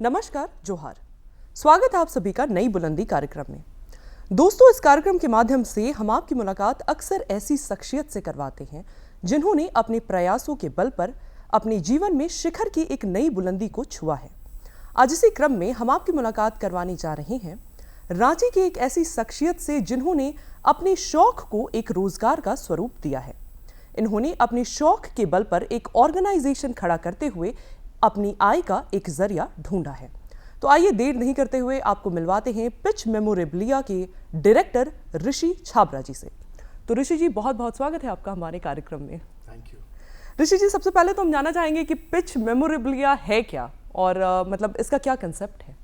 नमस्कार, जोहार। स्वागत है आप सभी का नई बुलंदी कार्यक्रम में। दोस्तों, इस कार्यक्रम के माध्यम से हम आपकी मुलाकात अक्सर ऐसी शख्सियत से करवाते हैं जिन्होंने अपने प्रयासों के बल पर अपने जीवन में शिखर की एक नई बुलंदी को छुआ है। आज इसी क्रम में हम आपकी मुलाकात करवाने जा रहे हैं रांची की एक ऐसी शख्सियत से जिन्होंने अपने शौक को एक रोजगार का स्वरूप दिया है। इन्होंने अपने शौक के बल पर एक ऑर्गेनाइजेशन खड़ा करते हुए अपनी आय का एक जरिया ढूंढा है। तो आइए देर नहीं करते हुए आपको मिलवाते हैं पिच मेमोरेबिलिया के डायरेक्टर ऋषि छाबरा जी से। तो ऋषि जी, बहुत बहुत स्वागत है आपका हमारे कार्यक्रम में। Thank you. ऋषि जी, सबसे पहले तो हम जानना चाहेंगे कि पिच मेमोरेबिलिया है क्या और मतलब इसका क्या कंसेप्ट है?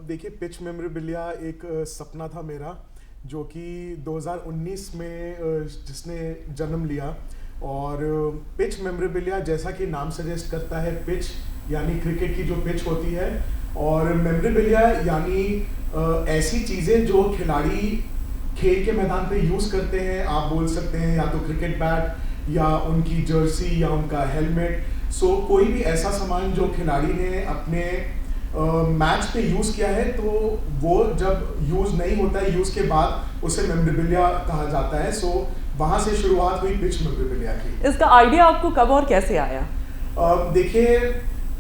देखिए, पिच मेमोरेबिलिया एक सपना था मेरा, जो कि 2019 में जिसने जन्म लिया। और पिच मेमोरेबिलिया, जैसा कि नाम सजेस्ट करता है, पिच यानी क्रिकेट की जो पिच होती है, और मेमोरेबिलिया यानी ऐसी चीज़ें जो खिलाड़ी खेल के मैदान पे यूज़ करते हैं। आप बोल सकते हैं या तो क्रिकेट बैट या उनकी जर्सी या उनका हेलमेट। सो कोई भी ऐसा सामान जो खिलाड़ी ने अपने मैच पे यूज़ किया है, तो वो जब यूज़ नहीं होता है, यूज़ के बाद उसे मेमोरेबिलिया कहा जाता है। सो वहाँ से शुरुआत हुई पिच मेमोरेबिलिया की। इसका आइडिया आपको कब और कैसे आया? देखिए,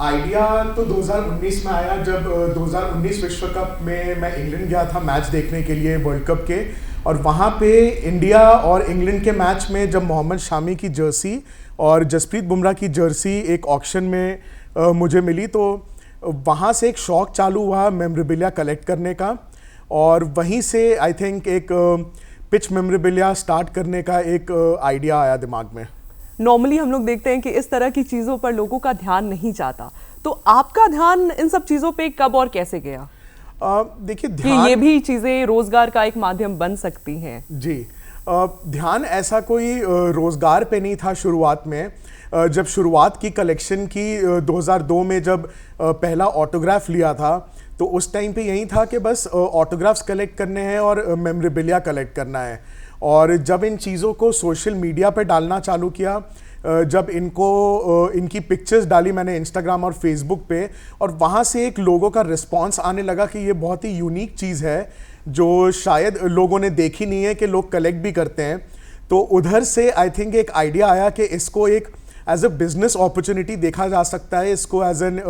आइडिया तो 2019 में आया, जब 2019 विश्व कप में मैं इंग्लैंड गया था मैच देखने के लिए, वर्ल्ड कप के। और वहाँ पे इंडिया और इंग्लैंड के मैच में जब मोहम्मद शामी की जर्सी और जसप्रीत बुमराह की जर्सी एक ऑक्शन में मुझे मिली, तो वहाँ से एक शौक चालू हुआ मेमोरेबिलिया कलेक्ट करने का। और वहीं से आई थिंक एक पिच मेमोरेबिलिया स्टार्ट करने का एक आइडिया आया दिमाग में। नॉर्मली हम लोग देखते हैं कि इस तरह की चीज़ों पर लोगों का ध्यान नहीं जाता, तो आपका ध्यान इन सब चीज़ों पे कब और कैसे गया? देखिए, ध्यान ये भी चीज़ें रोजगार का एक माध्यम बन सकती हैं। जी, ध्यान ऐसा कोई रोजगार पे नहीं था शुरुआत में। जब शुरुआत की कलेक्शन की 2002 में जब पहला ऑटोग्राफ लिया था, तो उस टाइम पे यही था कि बस ऑटोग्राफ्स कलेक्ट करने हैं और मेमोरेबिलिया कलेक्ट करना है। और जब इन चीज़ों को सोशल मीडिया पे डालना चालू किया, जब इनकी पिक्चर्स डाली मैंने इंस्टाग्राम और फेसबुक पे, और वहाँ से एक लोगों का रिस्पांस आने लगा कि ये बहुत ही यूनिक चीज़ है जो शायद लोगों ने देखी नहीं है कि लोग कलेक्ट भी करते हैं। तो उधर से आई थिंक एक आइडिया आया कि इसको एक एज अ बिजनेस अपॉर्चुनिटी देखा जा सकता है, इसको as an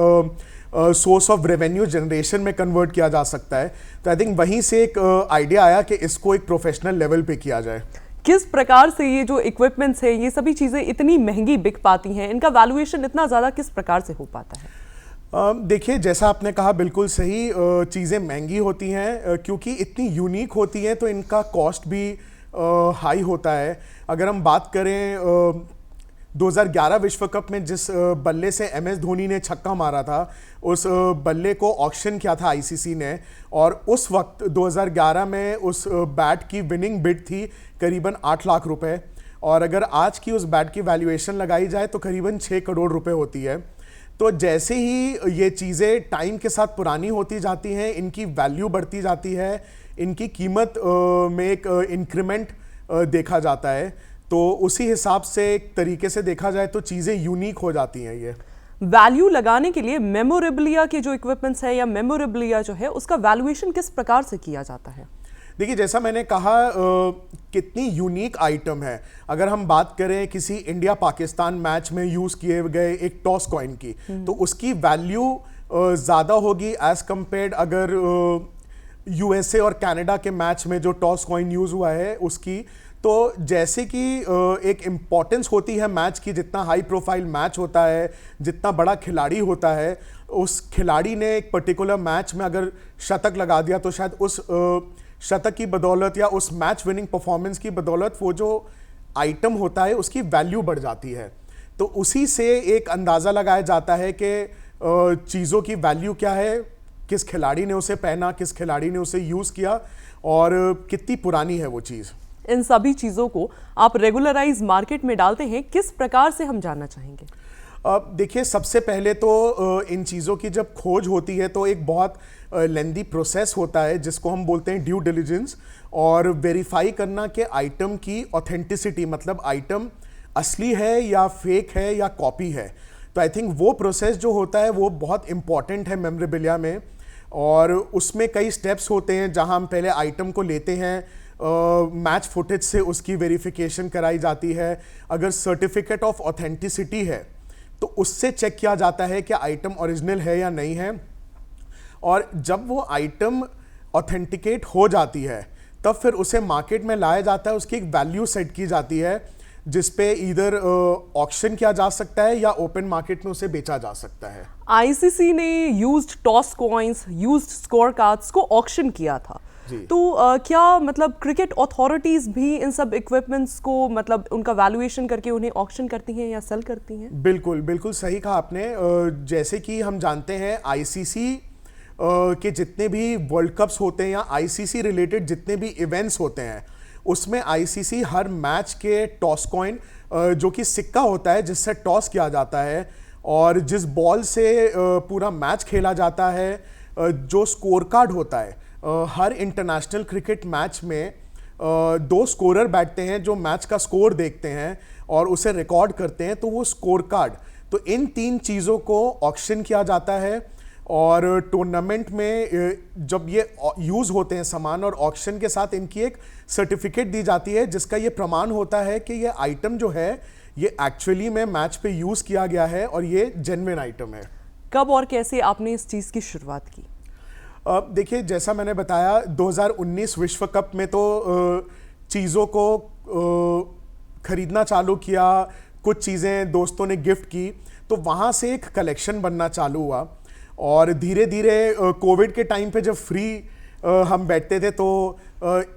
source of revenue generation में कन्वर्ट किया जा सकता है। तो आई थिंक वहीं से एक आइडिया आया कि इसको एक प्रोफेशनल लेवल पे किया जाए। किस प्रकार से ये जो इक्विपमेंट्स है, ये सभी चीज़ें इतनी महंगी बिक पाती हैं, इनका वैल्यूएशन इतना ज़्यादा किस प्रकार से हो पाता है? देखिए, जैसा आपने कहा बिल्कुल सही, चीज़ें महंगी होती हैं क्योंकि इतनी यूनिक होती हैं, तो इनका कॉस्ट भी हाई होता है। अगर हम बात करें 2011 विश्व कप में जिस बल्ले से MS धोनी ने छक्का मारा था, उस बल्ले को ऑक्शन किया था ICC ने, और उस वक्त 2011 में उस बैट की विनिंग बिड थी करीबन 8 लाख रुपए। और अगर आज की उस बैट की वैल्यूएशन लगाई जाए तो करीबन 6 करोड़ रुपए होती है। तो जैसे ही ये चीज़ें टाइम के साथ पुरानी होती जाती हैं, इनकी वैल्यू बढ़ती जाती है, इनकी कीमत में एक इंक्रीमेंट देखा जाता है। तो उसी हिसाब से एक तरीके से देखा जाए तो चीज़ें यूनिक हो जाती हैं। ये वैल्यू लगाने के लिए मेमोरेबिलिया के जो इक्विपमेंट्स है या मेमोरेबिलिया जो है, उसका वैल्यूएशन किस प्रकार से किया जाता है? देखिए, जैसा मैंने कहा, कितनी यूनिक आइटम है। अगर हम बात करें किसी इंडिया पाकिस्तान मैच में यूज़ किए गए एक टॉस कॉइन की, तो उसकी वैल्यू ज़्यादा होगी एज कंपेयर्ड अगर USA और कनाडा के मैच में जो टॉस कॉइन यूज़ हुआ है उसकी। तो जैसे कि एक इम्पॉर्टेंस होती है मैच की, जितना हाई प्रोफाइल मैच होता है, जितना बड़ा खिलाड़ी होता है, उस खिलाड़ी ने एक पर्टिकुलर मैच में अगर शतक लगा दिया, तो शायद उस शतक की बदौलत या उस मैच विनिंग परफॉर्मेंस की बदौलत वो जो आइटम होता है उसकी वैल्यू बढ़ जाती है। तो उसी से एक अंदाज़ा लगाया जाता है कि चीज़ों की वैल्यू क्या है, किस खिलाड़ी ने उसे पहना, किस खिलाड़ी ने उसे यूज़ किया और कितनी पुरानी है वो चीज़। इन सभी चीज़ों को आप रेगुलराइज मार्केट में डालते हैं, किस प्रकार से हम जानना चाहेंगे? देखिए, सबसे पहले तो इन चीज़ों की जब खोज होती है तो एक बहुत लेंदी प्रोसेस होता है जिसको हम बोलते हैं ड्यू डिलिजेंस, और वेरीफाई करना कि आइटम की ऑथेंटिसिटी, मतलब आइटम असली है या फेक है या कॉपी है। तो आई थिंक वो प्रोसेस जो होता है वो बहुत इंपॉर्टेंट है मेमोरेबिलिया में, और उसमें कई स्टेप्स होते हैं जहां हम पहले आइटम को लेते हैं, मैच फुटेज से उसकी वेरिफिकेशन कराई जाती है, अगर सर्टिफिकेट ऑफ ऑथेंटिसिटी है तो उससे चेक किया जाता है कि आइटम ओरिजिनल है या नहीं है, और जब वो आइटम ऑथेंटिकेट हो जाती है तब फिर उसे मार्केट में लाया जाता है, उसकी एक वैल्यू सेट की जाती है जिस पे इधर ऑक्शन किया जा सकता है या ओपन मार्केट में उसे बेचा जा सकता है। आईसीसी ने used toss coins, used score cards को ऑक्शन किया था, तो क्या मतलब क्रिकेट अथॉरिटीज भी इन सब इक्विपमेंट्स को मतलब उनका वैल्यूएशन करके उन्हें ऑक्शन करती हैं या सेल करती हैं? बिल्कुल बिल्कुल सही कहा आपने। जैसे कि हम जानते हैं आईसीसी के जितने भी वर्ल्ड कप्स होते हैं या आईसीसी रिलेटेड जितने भी इवेंट्स होते हैं उसमें आईसीसी हर मैच के टॉस कॉइन, जो कि सिक्का होता है जिससे टॉस किया जाता है और जिस बॉल से पूरा मैच खेला जाता है, जो स्कोर कार्ड होता है, हर इंटरनेशनल क्रिकेट मैच में दो स्कोरर बैठते हैं जो मैच का स्कोर देखते हैं और उसे रिकॉर्ड करते हैं, तो वो स्कोर कार्ड, तो इन 3 चीज़ों को ऑक्शन किया जाता है और टूर्नामेंट में जब ये यूज़ होते हैं सामान और ऑक्शन के साथ इनकी एक सर्टिफिकेट दी जाती है जिसका ये प्रमाण होता है कि ये आइटम जो है ये एक्चुअली में मैच पे यूज़ किया गया है और ये जेन्युइन आइटम है। कब और कैसे आपने इस चीज़ की शुरुआत की? देखिए, जैसा मैंने बताया 2019 विश्व कप में तो चीज़ों को खरीदना चालू किया, कुछ चीज़ें दोस्तों ने गिफ्ट की, तो वहाँ से एक कलेक्शन बनना चालू हुआ और धीरे धीरे कोविड के टाइम पे जब फ्री हम बैठते थे तो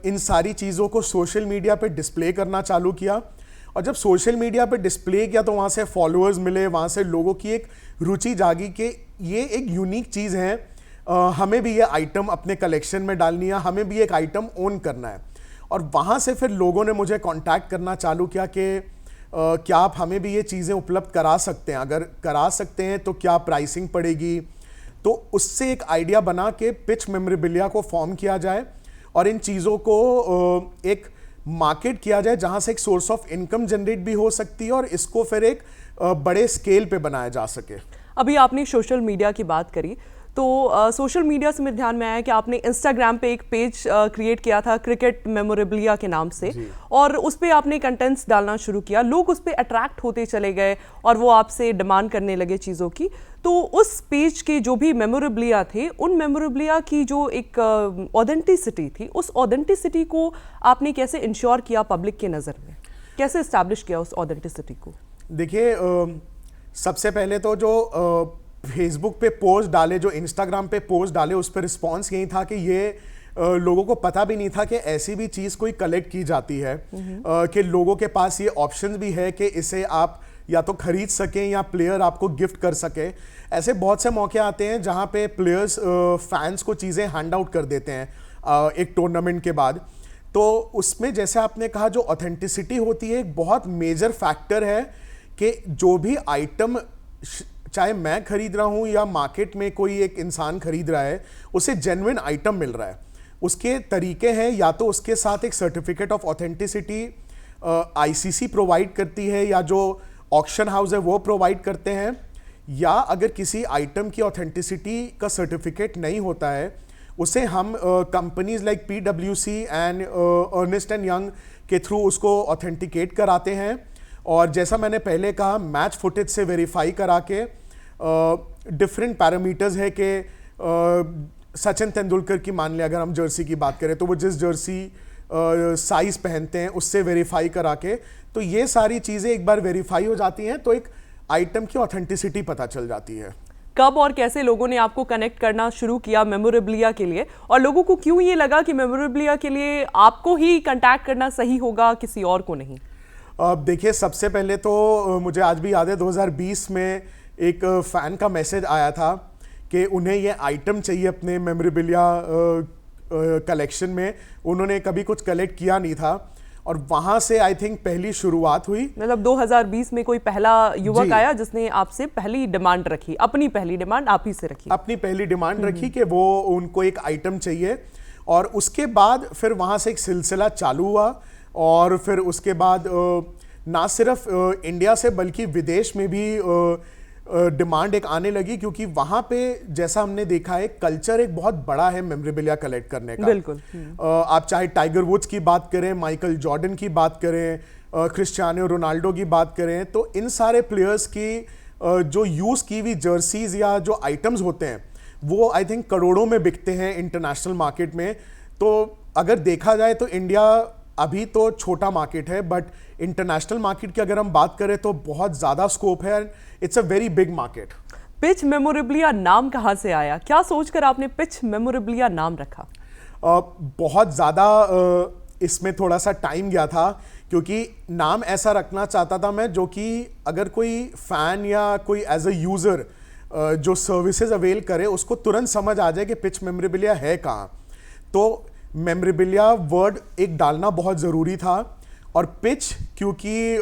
इन सारी चीज़ों को सोशल मीडिया पे डिस्प्ले करना चालू किया, और जब सोशल मीडिया पे डिस्प्ले किया तो वहाँ से फॉलोअर्स मिले, वहाँ से लोगों की एक रुचि जागी कि ये एक यूनिक चीज़ है, हमें भी ये आइटम अपने कलेक्शन में डालनी है, हमें भी एक आइटम ओन करना है। और वहाँ से फिर लोगों ने मुझे कांटेक्ट करना चालू किया कि क्या आप हमें भी ये चीज़ें उपलब्ध करा सकते हैं, अगर करा सकते हैं तो क्या प्राइसिंग पड़ेगी। तो उससे एक आइडिया बना के पिच मेमोरेबिलिया को फॉर्म किया जाए और इन चीज़ों को एक मार्केट किया जाए जहाँ से एक सोर्स ऑफ इनकम जनरेट भी हो सकती है और इसको फिर एक बड़े स्केल पे बनाया जा सके। अभी आपने सोशल मीडिया की बात करी, तो सोशल मीडिया से मेरे ध्यान में आया कि आपने इंस्टाग्राम पे एक पेज क्रिएट किया था क्रिकेट मेमोरेबिलिया के नाम से, और उस पर आपने कंटेंट्स डालना शुरू किया, लोग उस पर अट्रैक्ट होते चले गए और वो आपसे डिमांड करने लगे चीज़ों की। तो उस पेज के जो भी मेमोरेबिलिया थे, उन मेमोरेबिलिया की जो एक ऑथेंटिसिटी थी, उस ऑथेंटिसिटी को आपने कैसे इंश्योर किया पब्लिक के नज़र में, कैसे इस्टेब्लिश किया उस ऑथेंटिसिटी को? देखिए, सबसे पहले तो जो फेसबुक पे पोस्ट डाले, जो इंस्टाग्राम पे पोस्ट डाले, उस पर रिस्पॉन्स यही था कि ये लोगों को पता भी नहीं था कि ऐसी भी चीज़ कोई कलेक्ट की जाती है, कि लोगों के पास ये ऑप्शंस भी है कि इसे आप या तो खरीद सकें या प्लेयर आपको गिफ्ट कर सके। ऐसे बहुत से मौके आते हैं जहाँ पे प्लेयर्स फैंस को चीज़ें हैंड आउट कर देते हैं एक टूर्नामेंट के बाद। तो उसमें जैसे आपने कहा, जो ऑथेंटिसिटी होती है एक बहुत मेजर फैक्टर है कि जो भी आइटम चाहे मैं खरीद रहा हूं या मार्केट में कोई एक इंसान खरीद रहा है, उसे जेन्युइन आइटम मिल रहा है। उसके तरीके हैं, या तो उसके साथ एक certificate of authenticity ICC provide करती है या जो ऑक्शन हाउस है वो प्रोवाइड करते हैं, या अगर किसी आइटम की ऑथेंटिसिटी का सर्टिफिकेट नहीं होता है उसे हम companies like PwC and Ernst and Young के थ्रू उसको ऑथेंटिकेट कराते हैं। और जैसा मैंने पहले कहा, मैच फुटेज से वेरीफाई करा के डिफरेंट पैरामीटर्स है कि सचिन तेंदुलकर की मान लिया अगर हम जर्सी की बात करें तो वो जिस जर्सी साइज पहनते हैं उससे वेरीफाई करा के, तो ये सारी चीज़ें एक बार वेरीफाई हो जाती हैं तो एक आइटम की ऑथेंटिसिटी पता चल जाती है। कब और कैसे लोगों ने आपको कनेक्ट करना शुरू किया मेमोरेबिलिया के लिए, और लोगों को क्यों ये लगा कि मेमोरेबिलिया के लिए आपको ही कांटेक्ट करना सही होगा, किसी और को नहीं? देखिए, सबसे पहले तो मुझे आज भी याद है 2020 में एक फ़ैन का मैसेज आया था कि उन्हें ये आइटम चाहिए अपने मेमोरेबिलिया कलेक्शन में। उन्होंने कभी कुछ कलेक्ट किया नहीं था और वहाँ से आई थिंक पहली शुरुआत हुई। मतलब 2020 में कोई पहला युवक आया जिसने आपसे पहली डिमांड रखी, अपनी पहली डिमांड आप ही से रखी? अपनी पहली डिमांड रखी कि वो उनको एक आइटम चाहिए, और उसके बाद फिर वहाँ से एक सिलसिला चालू हुआ। और फिर उसके बाद ना सिर्फ इंडिया से बल्कि विदेश में भी डिमांड एक आने लगी, क्योंकि वहां पे जैसा हमने देखा है कल्चर एक बहुत बड़ा है मेमोरेबिलिया कलेक्ट करने का। बिल्कुल। आप चाहे टाइगर वुड्स की बात करें, माइकल जॉर्डन की बात करें, क्रिस्टियानो रोनाल्डो की बात करें, तो इन सारे प्लेयर्स की जो यूज की हुई जर्सीज या जो आइटम्स होते हैं वो आई थिंक करोड़ों में बिकते हैं इंटरनेशनल मार्केट में। तो अगर देखा जाए तो इंडिया अभी तो छोटा मार्केट है, बट इंटरनेशनल मार्केट की अगर हम बात करें तो बहुत ज़्यादा स्कोप है। It's a very big market. Pitch memorabilia नाम कहाँ से आया? क्या सोचकर आपने पिच मेमोरेबलिया नाम रखा? बहुत ज़्यादा इसमें थोड़ा सा टाइम गया था, क्योंकि नाम ऐसा रखना चाहता था मैं जो कि अगर कोई फैन या कोई एज अ यूज़र जो सर्विसेज अवेल करे उसको तुरंत समझ आ जाए कि पिच मेमोरेबलिया है कहाँ। तो मेमोरेबलिया वर्ड एक डालना बहुत ज़रूरी था। और पिच, क्योंकि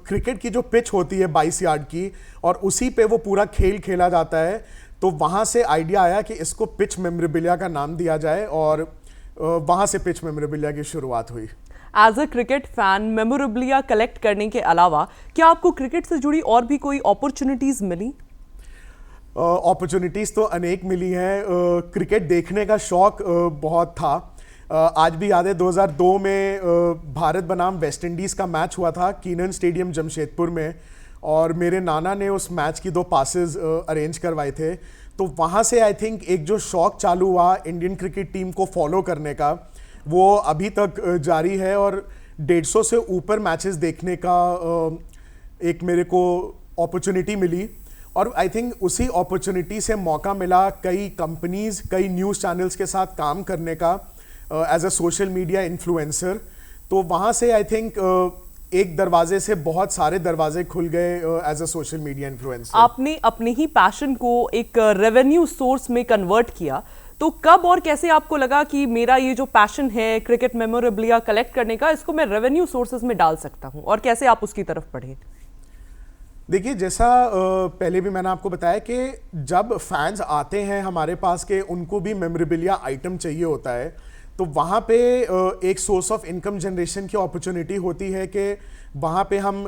क्रिकेट की जो पिच होती है 22 यार्ड की और उसी पे वो पूरा खेल खेला जाता है, तो वहाँ से आइडिया आया कि इसको पिच मेमोरेबलिया का नाम दिया जाए, और वहाँ से पिच मेमोरेबलिया की शुरुआत हुई। As a cricket fan memorabilia collect करने के अलावा क्या आपको क्रिकेट से जुड़ी और भी कोई अपॉर्चुनिटीज मिली? अपॉर्चुनिटीज़ तो अनेक मिली हैं। क्रिकेट देखने का शौक बहुत था। आज भी याद है 2002 में भारत बनाम वेस्ट इंडीज़ का मैच हुआ था कीनन स्टेडियम जमशेदपुर में, और मेरे नाना ने उस मैच की 2 पासेस अरेंज करवाए थे। तो वहाँ से आई थिंक एक जो शौक चालू हुआ इंडियन क्रिकेट टीम को फॉलो करने का, वो अभी तक जारी है, और 150 से ऊपर मैचेस देखने का एक मेरे को अपॉर्चुनिटी मिली। और आई थिंक उसी अपॉर्चुनिटी से मौका मिला कई कंपनीज, कई न्यूज़ चैनल्स के साथ काम करने का as a social media influencer. तो वहाँ से आई थिंक एक दरवाजे से बहुत सारे दरवाजे खुल गए as a social media influencer. आपने अपने ही पैशन को एक रेवेन्यू सोर्स में कन्वर्ट किया, तो कब और कैसे आपको लगा कि मेरा ये जो पैशन है क्रिकेट मेमोरेबलिया कलेक्ट करने का, इसको मैं रेवेन्यू सोर्सेज में डाल सकता हूँ, और कैसे आप उसकी तरफ बढ़े? देखिए, जैसा पहले भी मैंने आपको बताया कि जब फैंस आते हैं हमारे पास के उनको भी मेमोरेबलिया आइटम चाहिए होता है, तो वहाँ पे एक सोर्स ऑफ इनकम जनरेशन की अपॉर्चुनिटी होती है कि वहाँ पे हम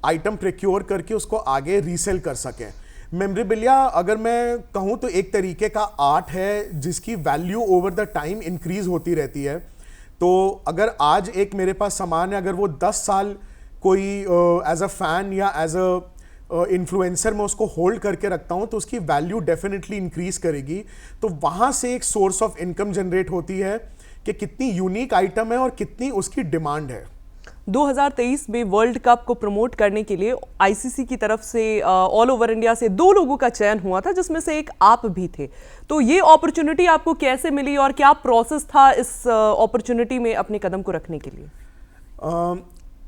आइटम प्रोक्योर करके उसको आगे रीसेल कर सकें। मेमोरेबलिया अगर मैं कहूँ तो एक तरीके का आर्ट है जिसकी value over the time increase होती रहती है। तो अगर आज एक मेरे पास सामान है, अगर वो 10 साल कोई एज अ फैन या एज अ इन्फ्लुएंसर मैं उसको होल्ड करके रखता हूँ, तो उसकी वैल्यू डेफिनेटली इंक्रीज करेगी। तो वहाँ से एक सोर्स ऑफ इनकम जनरेट होती है कि कितनी यूनिक आइटम है और कितनी उसकी डिमांड है। 2023 में वर्ल्ड कप को प्रमोट करने के लिए आईसीसी की तरफ से ऑल ओवर इंडिया से 2 लोगों का चयन हुआ था, जिसमें से एक आप भी थे। तो ये अपॉर्चुनिटी आपको कैसे मिली और क्या प्रोसेस था इस अपॉर्चुनिटी में अपने कदम को रखने के लिए?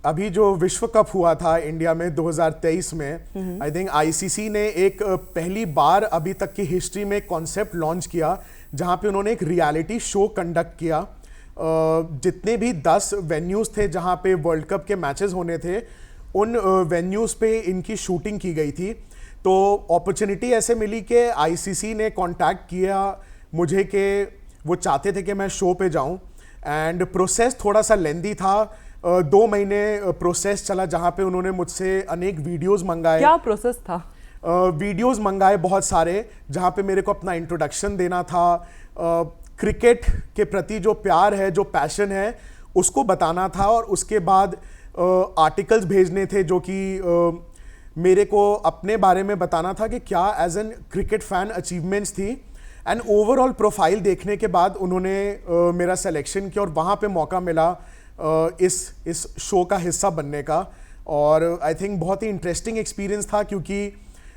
अभी जो विश्व कप हुआ था इंडिया में 2023 में, आई थिंक आईसीसी ने एक पहली बार अभी तक की हिस्ट्री में कॉन्सेप्ट लॉन्च किया जहां पे उन्होंने एक रियलिटी शो कंडक्ट किया। जितने भी 10 वेन्यूज थे जहां पे वर्ल्ड कप के मैचेस होने थे, उन वेन्यूज पे इनकी शूटिंग की गई थी। तो अपॉर्चुनिटी ऐसे मिली कि आईसीसी ने कांटेक्ट किया मुझे कि वो चाहते थे कि मैं शो पे जाऊं, एंड प्रोसेस थोड़ा सा लेंदी था। 2 महीने प्रोसेस चला जहां पे उन्होंने मुझसे अनेक वीडियोस मंगाए। क्या प्रोसेस था? वीडियोस मंगाए बहुत सारे, जहां पे मेरे को अपना इंट्रोडक्शन देना था, क्रिकेट के प्रति जो प्यार है, जो पैशन है, उसको बताना था, और उसके बाद आर्टिकल्स भेजने थे जो कि मेरे को अपने बारे में बताना था कि क्या as an cricket fan achievements थी। एंड ओवरऑल प्रोफाइल देखने के बाद उन्होंने मेरा सिलेक्शन किया और वहाँ पे मौका मिला इस शो का हिस्सा बनने का। और आई थिंक बहुत ही इंटरेस्टिंग एक्सपीरियंस था, क्योंकि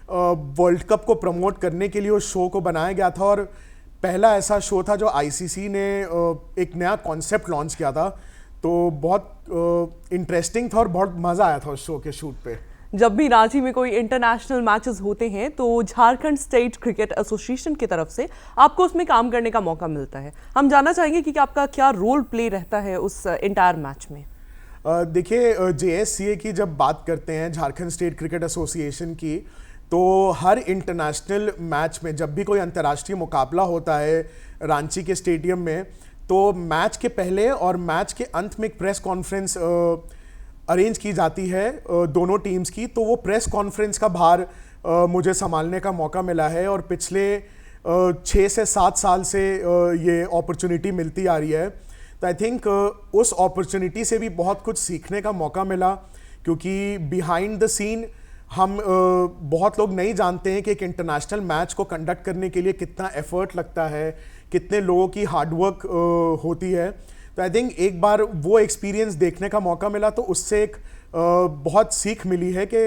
वर्ल्ड कप को प्रमोट करने के लिए उस शो को बनाया गया था, और पहला ऐसा शो था जो आईसीसी ने एक नया कॉन्सेप्ट लॉन्च किया था। तो बहुत इंटरेस्टिंग था और बहुत मज़ा आया था उस शो के शूट पे। जब भी रांची में कोई इंटरनेशनल मैचेस होते हैं तो झारखंड स्टेट क्रिकेट एसोसिएशन की तरफ से आपको उसमें काम करने का मौका मिलता है। हम जानना चाहेंगे कि आपका क्या रोल प्ले रहता है उस इंटायर मैच में? देखिए, जेएससीए की जब बात करते हैं, झारखंड स्टेट क्रिकेट एसोसिएशन की, तो हर इंटरनेशनल मैच में जब भी कोई अंतर्राष्ट्रीय मुकाबला होता है रांची के स्टेडियम में, तो मैच के पहले और मैच के अंत में एक प्रेस कॉन्फ्रेंस अरेंज की जाती है दोनों टीम्स की। तो वो प्रेस कॉन्फ्रेंस का भार मुझे संभालने का मौका मिला है और पिछले 6 से 7 साल से ये अपॉर्चुनिटी मिलती आ रही है। तो आई थिंक उस अपॉर्चुनिटी से भी बहुत कुछ सीखने का मौका मिला, क्योंकि बिहाइंड द सीन हम बहुत लोग नहीं जानते हैं कि एक इंटरनेशनल मैच को कंडक्ट करने के लिए कितना एफर्ट लगता है, कितने लोगों की हार्डवर्क होती है। तो आई थिंक एक बार वो एक्सपीरियंस देखने का मौका मिला तो उससे एक बहुत सीख मिली है कि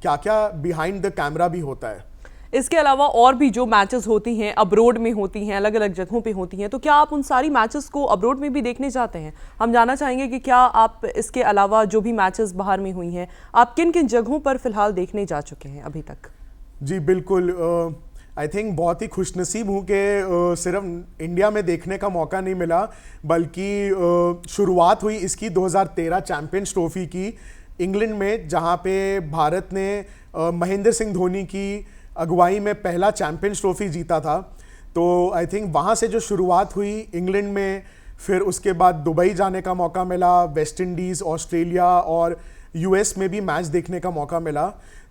क्या क्या बिहाइंड द कैमरा भी होता है। इसके अलावा और भी जो मैचेस होती हैं अब्रोड में होती हैं, अलग अलग जगहों पे होती हैं, तो क्या आप उन सारी मैचेस को अब्रोड में भी देखने जाते हैं? हम जानना चाहेंगे कि क्या आप इसके अलावा जो भी मैचेस बाहर में हुई हैं, आप किन किन जगहों पर फिलहाल देखने जा चुके हैं अभी तक? जी बिल्कुल, आई थिंक बहुत ही खुशनसीब हूँ कि सिर्फ इंडिया में देखने का मौका नहीं मिला, बल्कि शुरुआत हुई इसकी 2013 चैंपियंस ट्रॉफी की इंग्लैंड में, जहाँ पे भारत ने महेंद्र सिंह धोनी की अगुवाई में पहला चैंपियंस ट्रॉफी जीता था। तो आई थिंक वहाँ से जो शुरुआत हुई इंग्लैंड में, फिर उसके बाद दुबई जाने का मौका मिला, वेस्ट इंडीज़, ऑस्ट्रेलिया और यूएस में भी मैच देखने का मौका मिला।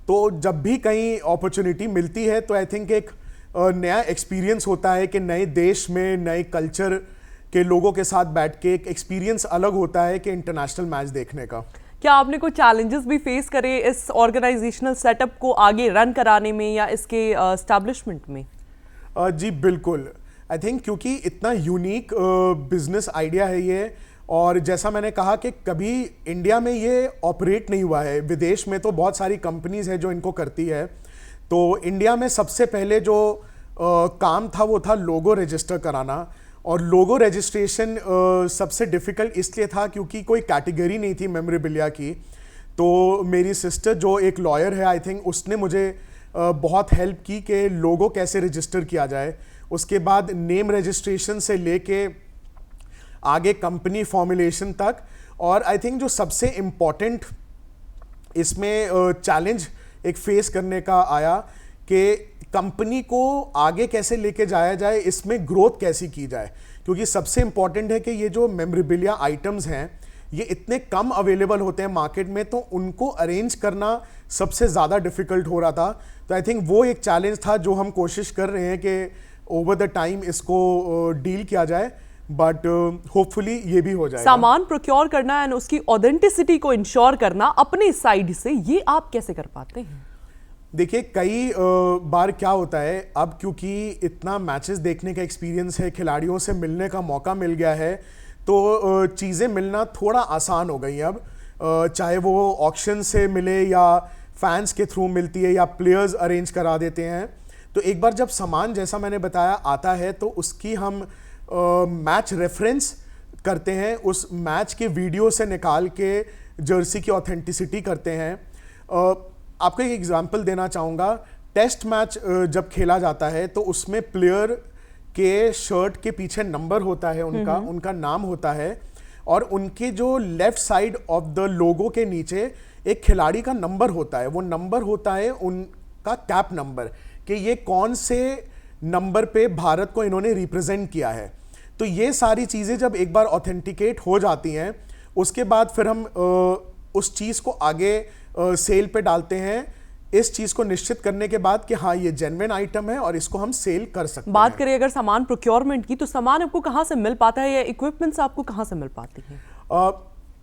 तो जब भी कहीं अपॉर्चुनिटी मिलती है तो आई थिंक एक नया एक्सपीरियंस होता है कि नए देश में नए कल्चर के लोगों के साथ बैठ के एक एक्सपीरियंस अलग होता है कि इंटरनेशनल मैच देखने का। क्या आपने कोई चैलेंजेस भी फेस करे इस ऑर्गेनाइजेशनल सेटअप को आगे रन कराने में या इसके एस्टैब्लिशमेंट में? जी बिल्कुल, आई थिंक क्योंकि इतना यूनिक बिजनेस आइडिया है ये, और जैसा मैंने कहा कि कभी इंडिया में ये ऑपरेट नहीं हुआ है। विदेश में तो बहुत सारी कंपनीज है जो इनको करती है। तो इंडिया में सबसे पहले जो काम था वो था लोगो रजिस्टर कराना, और लोगो रजिस्ट्रेशन सबसे डिफ़िकल्ट इसलिए था क्योंकि कोई कैटेगरी नहीं थी मेमोरेबिलिया की। तो मेरी सिस्टर जो एक लॉयर है, आई थिंक उसने मुझे बहुत हेल्प की कि लोगो कैसे रजिस्टर किया जाए। उसके बाद नेम रजिस्ट्रेशन से लेके आगे कंपनी फॉर्मुलेशन तक। और आई थिंक जो सबसे इम्पॉर्टेंट इसमें चैलेंज एक फेस करने का आया कि कंपनी को आगे कैसे लेके जाया जाए, इसमें ग्रोथ कैसी की जाए, क्योंकि सबसे इंपॉर्टेंट है कि ये जो मेमोरेबिलिया आइटम्स हैं ये इतने कम अवेलेबल होते हैं मार्केट में, तो उनको अरेंज करना सबसे ज़्यादा डिफिकल्ट हो रहा था। तो आई थिंक वो एक चैलेंज था जो हम कोशिश कर रहे हैं कि ओवर द टाइम इसको डील किया जाए, बट होपफुली ये भी हो जाएगा। सामान प्रोक्योर करना एंड उसकी ऑथेंटिसिटी को इंश्योर करना अपने साइड से, ये आप कैसे कर पाते हैं? देखिए, कई बार क्या होता है, अब क्योंकि इतना मैचेस देखने का एक्सपीरियंस है, खिलाड़ियों से मिलने का मौका मिल गया है, तो चीज़ें मिलना थोड़ा आसान हो गई अब। चाहे वो ऑक्शन से मिले या फैंस के थ्रू मिलती है या प्लेयर्स अरेंज करा देते हैं। तो एक बार जब सामान, जैसा मैंने बताया, आता है तो उसकी हम मैच रेफरेंस करते हैं, उस मैच के वीडियो से निकाल के जर्सी की ऑथेंटिसिटी करते हैं। आपको एक एग्जांपल देना चाहूँगा। टेस्ट मैच जब खेला जाता है तो उसमें प्लेयर के शर्ट के पीछे नंबर होता है, उनका नाम होता है, और उनके जो left side of the logo के नीचे एक खिलाड़ी का नंबर होता है। वो नंबर होता है उनका कैप नंबर, कि ये कौन से नंबर पे भारत को इन्होंने रिप्रेजेंट किया है। तो ये सारी चीज़ें जब एक बार ऑथेंटिकेट हो जाती हैं, उसके बाद फिर हम उस चीज़ को आगे सेल पे डालते हैं, इस चीज़ को निश्चित करने के बाद कि हाँ ये जेन्युइन आइटम है और इसको हम सेल कर सकते हैं। बात करें अगर सामान प्रोक्योरमेंट की, तो सामान आपको कहाँ से मिल पाता है या इक्विपमेंट्स आपको कहाँ से मिल पाती हैं?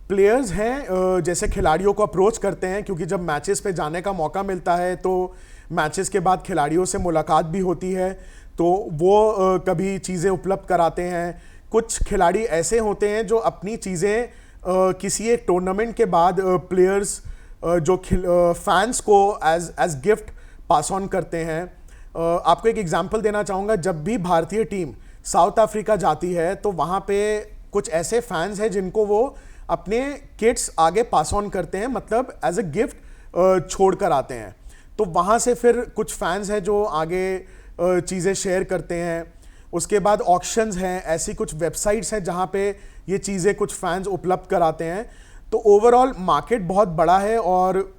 प्लेयर्स हैं, जैसे खिलाड़ियों को अप्रोच करते हैं, क्योंकि जब मैचेस पे जाने का मौका मिलता है तो मैचेस के बाद खिलाड़ियों से मुलाकात भी होती है, तो वो कभी चीज़ें उपलब्ध कराते हैं। कुछ खिलाड़ी ऐसे होते हैं जो अपनी चीज़ें किसी एक टूर्नामेंट के बाद प्लेयर्स जो फैंस को एज गिफ्ट पास ऑन करते हैं। आपको एक एग्जांपल देना चाहूँगा, जब भी भारतीय टीम साउथ अफ्रीका जाती है तो वहाँ पे कुछ ऐसे फैंस हैं जिनको वो अपने किट्स आगे पास ऑन करते हैं, मतलब एज अ गिफ्ट छोड़ कर आते हैं। तो वहाँ से फिर कुछ फैंस हैं जो आगे चीज़ें शेयर करते हैं। उसके बाद ऑक्शंस हैं, ऐसी कुछ वेबसाइट्स हैं जहाँ पे ये चीज़ें कुछ फैंस उपलब्ध कराते हैं। तो ओवरऑल मार्केट बहुत बड़ा है, और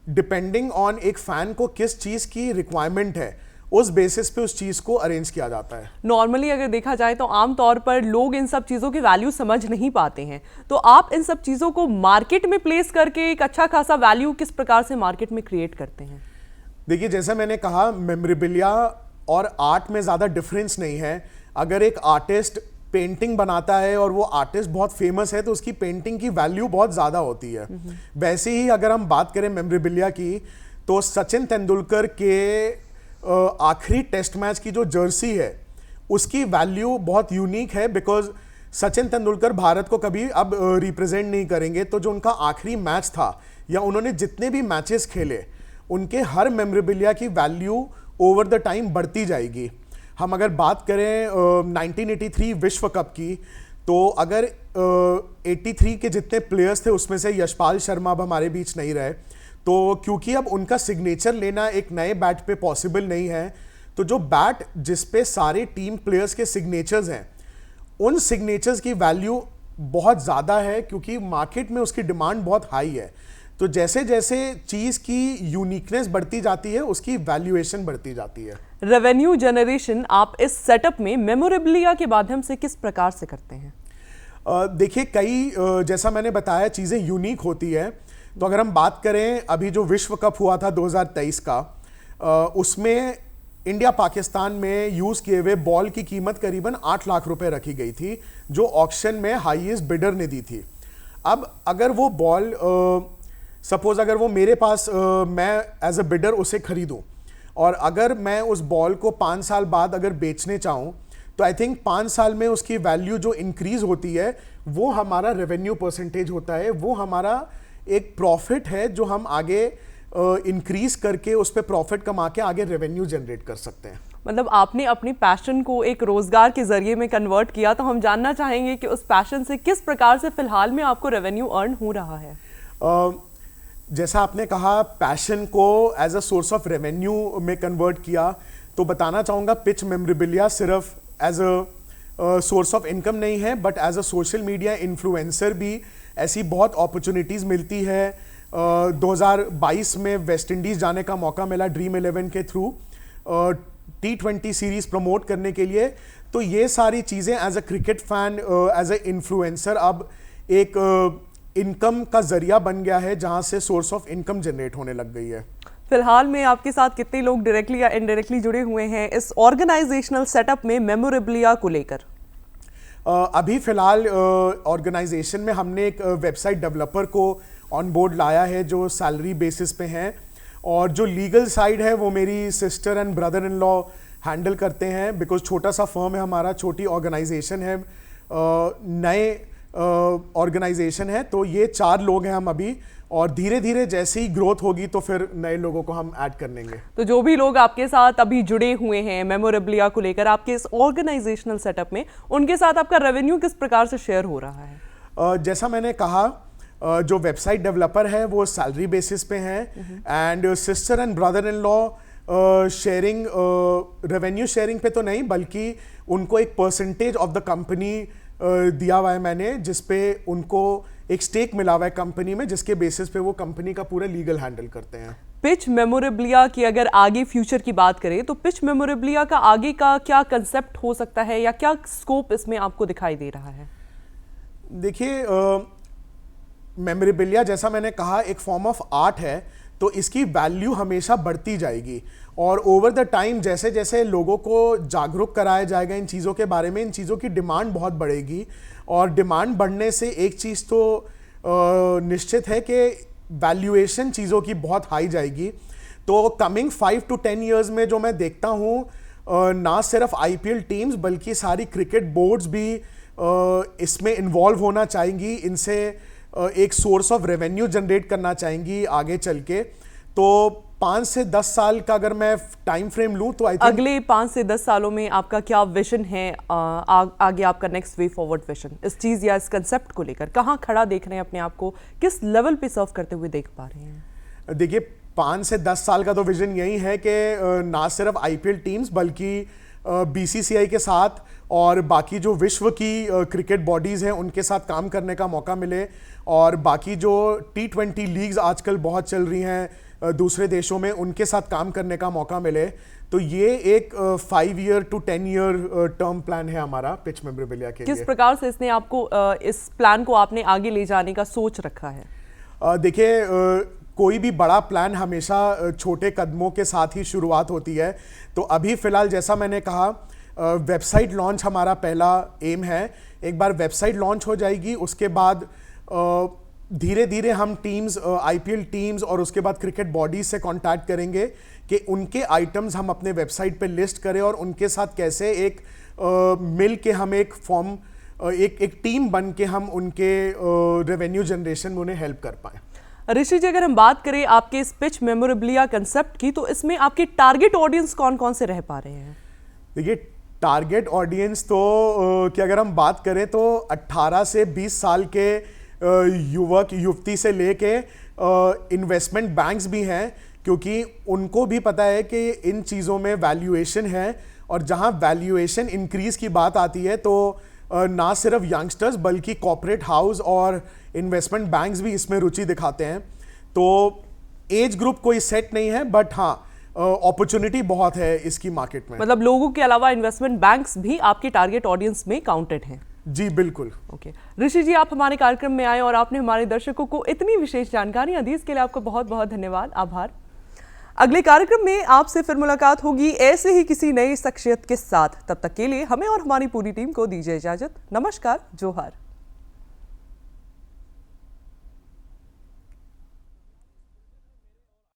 डिपेंडिंग ऑन एक फ़ैन को किस चीज़ की रिक्वायरमेंट है, उस बेसिस पे उस चीज़ को अरेंज किया जाता है। नॉर्मली अगर देखा जाए तो आम तौर पर लोग इन सब चीज़ों की वैल्यू समझ नहीं पाते हैं, तो आप इन सब चीज़ों को मार्केट में प्लेस करके एक अच्छा खासा वैल्यू किस प्रकार से मार्केट में क्रिएट करते हैं? देखिए, जैसा मैंने कहा, मेमोरेबिलिया और आर्ट में ज़्यादा डिफरेंस नहीं है। अगर एक आर्टिस्ट पेंटिंग बनाता है और वो आर्टिस्ट बहुत फेमस है तो उसकी पेंटिंग की वैल्यू बहुत ज़्यादा होती है। वैसे ही अगर हम बात करें मेमोरेबिलिया की, तो सचिन तेंदुलकर के आखिरी टेस्ट मैच की जो जर्सी है उसकी वैल्यू बहुत यूनिक है, बिकॉज सचिन तेंदुलकर भारत को कभी अब रिप्रेजेंट नहीं करेंगे, तो जो उनका आखिरी मैच था या उन्होंने जितने भी मैचेस खेले उनके हर मेमोरेबिलिया की वैल्यू ओवर द टाइम बढ़ती जाएगी। हम अगर बात करें 1983 विश्व कप की, तो अगर 83 के जितने प्लेयर्स थे उसमें से यशपाल शर्मा अब हमारे बीच नहीं रहे, तो क्योंकि अब उनका सिग्नेचर लेना एक नए बैट पे पॉसिबल नहीं है, तो जो बैट जिस पे सारे टीम प्लेयर्स के सिग्नेचर्स हैं उन सिग्नेचर्स की वैल्यू बहुत ज़्यादा है, क्योंकि मार्केट में उसकी डिमांड बहुत हाई है। तो जैसे जैसे चीज़ की यूनिकनेस बढ़ती जाती है उसकी वैल्यूएशन बढ़ती जाती है। रेवेन्यू जनरेशन आप इस सेटअप में मेमोरेबिलिया के माध्यम से किस प्रकार से करते हैं? देखिए, कई जैसा मैंने बताया चीज़ें यूनिक होती है। तो अगर हम बात करें अभी जो विश्व कप हुआ था 2023 का, उसमें इंडिया पाकिस्तान में यूज़ किए हुए बॉल की कीमत करीबन 8 लाख रुपए रखी गई थी, जो ऑक्शन में हाईएस्ट बिडर ने दी थी। अब अगर वो बॉल सपोज अगर वो मेरे पास मैं एज अ बिडर उसे खरीदूं और अगर मैं उस बॉल को 5 साल बाद अगर बेचने चाहूं, तो आई थिंक 5 साल में उसकी वैल्यू जो इंक्रीज होती है वो हमारा रेवेन्यू परसेंटेज होता है, वो हमारा एक प्रॉफिट है जो हम आगे इंक्रीज करके उस पर प्रॉफिट कमा के आगे रेवेन्यू जनरेट कर सकते हैं। मतलब आपने अपनी पैशन को एक रोजगार के जरिए में कन्वर्ट किया, तो हम जानना चाहेंगे कि उस पैशन से किस प्रकार से फिलहाल में आपको रेवेन्यू अर्न हो रहा है? जैसा आपने कहा पैशन को as a source of revenue में कन्वर्ट किया, तो बताना चाहूँगा पिच मेमोरेबिलिया सिर्फ as a source of income नहीं है, but as a social media influencer भी ऐसी बहुत अपॉर्चुनिटीज़ मिलती है। 2022 में वेस्ट इंडीज़ जाने का मौका मिला ड्रीम 11 के थ्रू T20 सीरीज़ प्रमोट करने के लिए। तो ये सारी चीज़ें as a cricket fan, as a influencer अब एक इनकम का जरिया बन गया है, जहां से सोर्स ऑफ इनकम जनरेट होने लग गई है। फिलहाल में आपके साथ कितने लोग डायरेक्टली या इनडायरेक्टली जुड़े हुए हैं इस ऑर्गेनाइजेशनल सेटअप में मेमोरेबिलिया को लेकर? अभी फिलहाल ऑर्गेनाइजेशन में हमने एक वेबसाइट डेवलपर को ऑन बोर्ड लाया है जो सैलरी बेसिस पे हैं, और जो लीगल साइड है वो मेरी sister and brother in law handle करते हैं, बिकॉज छोटा सा फर्म है हमारा, छोटी ऑर्गेनाइजेशन है, नए ऑर्गेनाइजेशन है। तो ये 4 लोग हैं हम अभी, और धीरे धीरे जैसे ही ग्रोथ होगी तो फिर नए लोगों को हम ऐड कर लेंगे। तो जो भी लोग आपके साथ अभी जुड़े हुए हैं मेमोरेबिलिया को लेकर आपके इस ऑर्गेनाइजेशनल सेटअप में, उनके साथ आपका रेवेन्यू किस प्रकार से शेयर हो रहा है? जैसा मैंने कहा, जो वेबसाइट डेवलपर है वो सैलरी बेसिस पे हैं, and sister and brother in law sharing, revenue sharing पे तो नहीं, बल्कि उनको एक परसेंटेज ऑफ द कंपनी दिया हुआ है मैंने, जिसपे उनको एक स्टेक मिला हुआ है कंपनी में, जिसके बेसिस पे वो कंपनी का पूरा लीगल हैंडल करते हैं। पिच मेमोरेबिलिया की अगर आगे फ्यूचर की बात करें, तो पिच मेमोरेबिलिया का आगे का क्या कंसेप्ट हो सकता है या क्या स्कोप इसमें आपको दिखाई दे रहा है? देखिए, मेमोरेबिलिया जैसा मैंने कहा एक फॉर्म ऑफ आर्ट है, तो इसकी वैल्यू हमेशा बढ़ती जाएगी, और ओवर द टाइम जैसे जैसे लोगों को जागरूक कराया जाएगा इन चीज़ों के बारे में, इन चीज़ों की डिमांड बहुत बढ़ेगी, और डिमांड बढ़ने से एक चीज़ तो निश्चित है कि वैल्यूएशन चीज़ों की बहुत हाई जाएगी। तो कमिंग 5 to 10 ईयर्स में जो मैं देखता हूँ, ना सिर्फ IPL टीम्स बल्कि सारी क्रिकेट बोर्ड्स भी इसमें इन्वॉल्व होना चाहेंगी, इनसे एक सोर्स ऑफ रेवेन्यू जनरेट करना चाहेंगी आगे चल के। तो 5 से 10 साल का अगर मैं टाइम फ्रेम लूं, तो आई थिंक अगले 5 से 10 सालों में आपका क्या विजन है? आगे आपका नेक्स्ट वे फॉरवर्ड विजन इस चीज़ या इस कंसेप्ट को लेकर कहाँ खड़ा देख रहे हैं अपने आप को, किस लेवल पे सर्व करते हुए देख पा रहे हैं? देखिए, 5 से 10 साल का तो विजन यही है कि ना सिर्फ IPL टीम्स बल्कि BCCI के साथ और बाकी जो विश्व की क्रिकेट बॉडीज़ हैं उनके साथ काम करने का मौका मिले, और बाकी जो T20 लीग्स आजकल बहुत चल रही हैं दूसरे देशों में, उनके साथ काम करने का मौका मिले। तो ये एक 5 year to 10 year term plan है हमारा पिच मेमोरेबिलिया के लिए। किस प्रकार से इसने आपको इस प्लान को आपने आगे ले जाने का सोच रखा है? देखिए, कोई भी बड़ा प्लान हमेशा छोटे कदमों के साथ ही शुरुआत होती है। तो अभी फिलहाल जैसा मैंने कहा, वेबसाइट लॉन्च हमारा पहला एम है। एक बार वेबसाइट लॉन्च हो जाएगी, उसके बाद धीरे धीरे हम टीम्स, आईपीएल टीम्स और उसके बाद क्रिकेट बॉडीज से कांटेक्ट करेंगे कि उनके आइटम्स हम अपने वेबसाइट पे लिस्ट करें और उनके साथ कैसे एक मिल के हम एक फॉर्म, एक टीम बन के हम उनके रेवेन्यू जनरेशन में उन्हें हेल्प कर पाएं। ऋषि जी, अगर हम बात करें आपके इस पिच मेमोरेबिलिया कंसेप्ट की, तो इसमें आपके टारगेट ऑडियंस कौन कौन से रह पा रहे हैं? देखिए, टारगेट ऑडियंस तो कि अगर हम बात करें तो 18 से 20 साल के युवक युवती से लेके इन्वेस्टमेंट बैंक्स भी हैं, क्योंकि उनको भी पता है कि इन चीज़ों में वैल्यूएशन है, और जहां वैल्यूएशन इंक्रीज की बात आती है तो ना सिर्फ यंगस्टर्स बल्कि कॉर्पोरेट हाउस और इन्वेस्टमेंट बैंक्स भी इसमें रुचि दिखाते हैं। तो एज ग्रुप कोई सेट नहीं है, बट हाँ, अपॉर्चुनिटी बहुत है इसकी मार्केट में। मतलब लोगों के अलावा इन्वेस्टमेंट बैंक्स भी आपके टारगेट ऑडियंस में काउंटेड हैं? जी बिल्कुल। ओके ऋषि जी, आप हमारे कार्यक्रम में आए और आपने हमारे दर्शकों को इतनी विशेष जानकारियां दी, इसके लिए आपको बहुत बहुत धन्यवाद, आभार। अगले कार्यक्रम में आपसे फिर मुलाकात होगी ऐसे ही किसी नई शख्सियत के साथ। तब तक के लिए हमें और हमारी पूरी टीम को दीजिए इजाजत। नमस्कार, जोहार।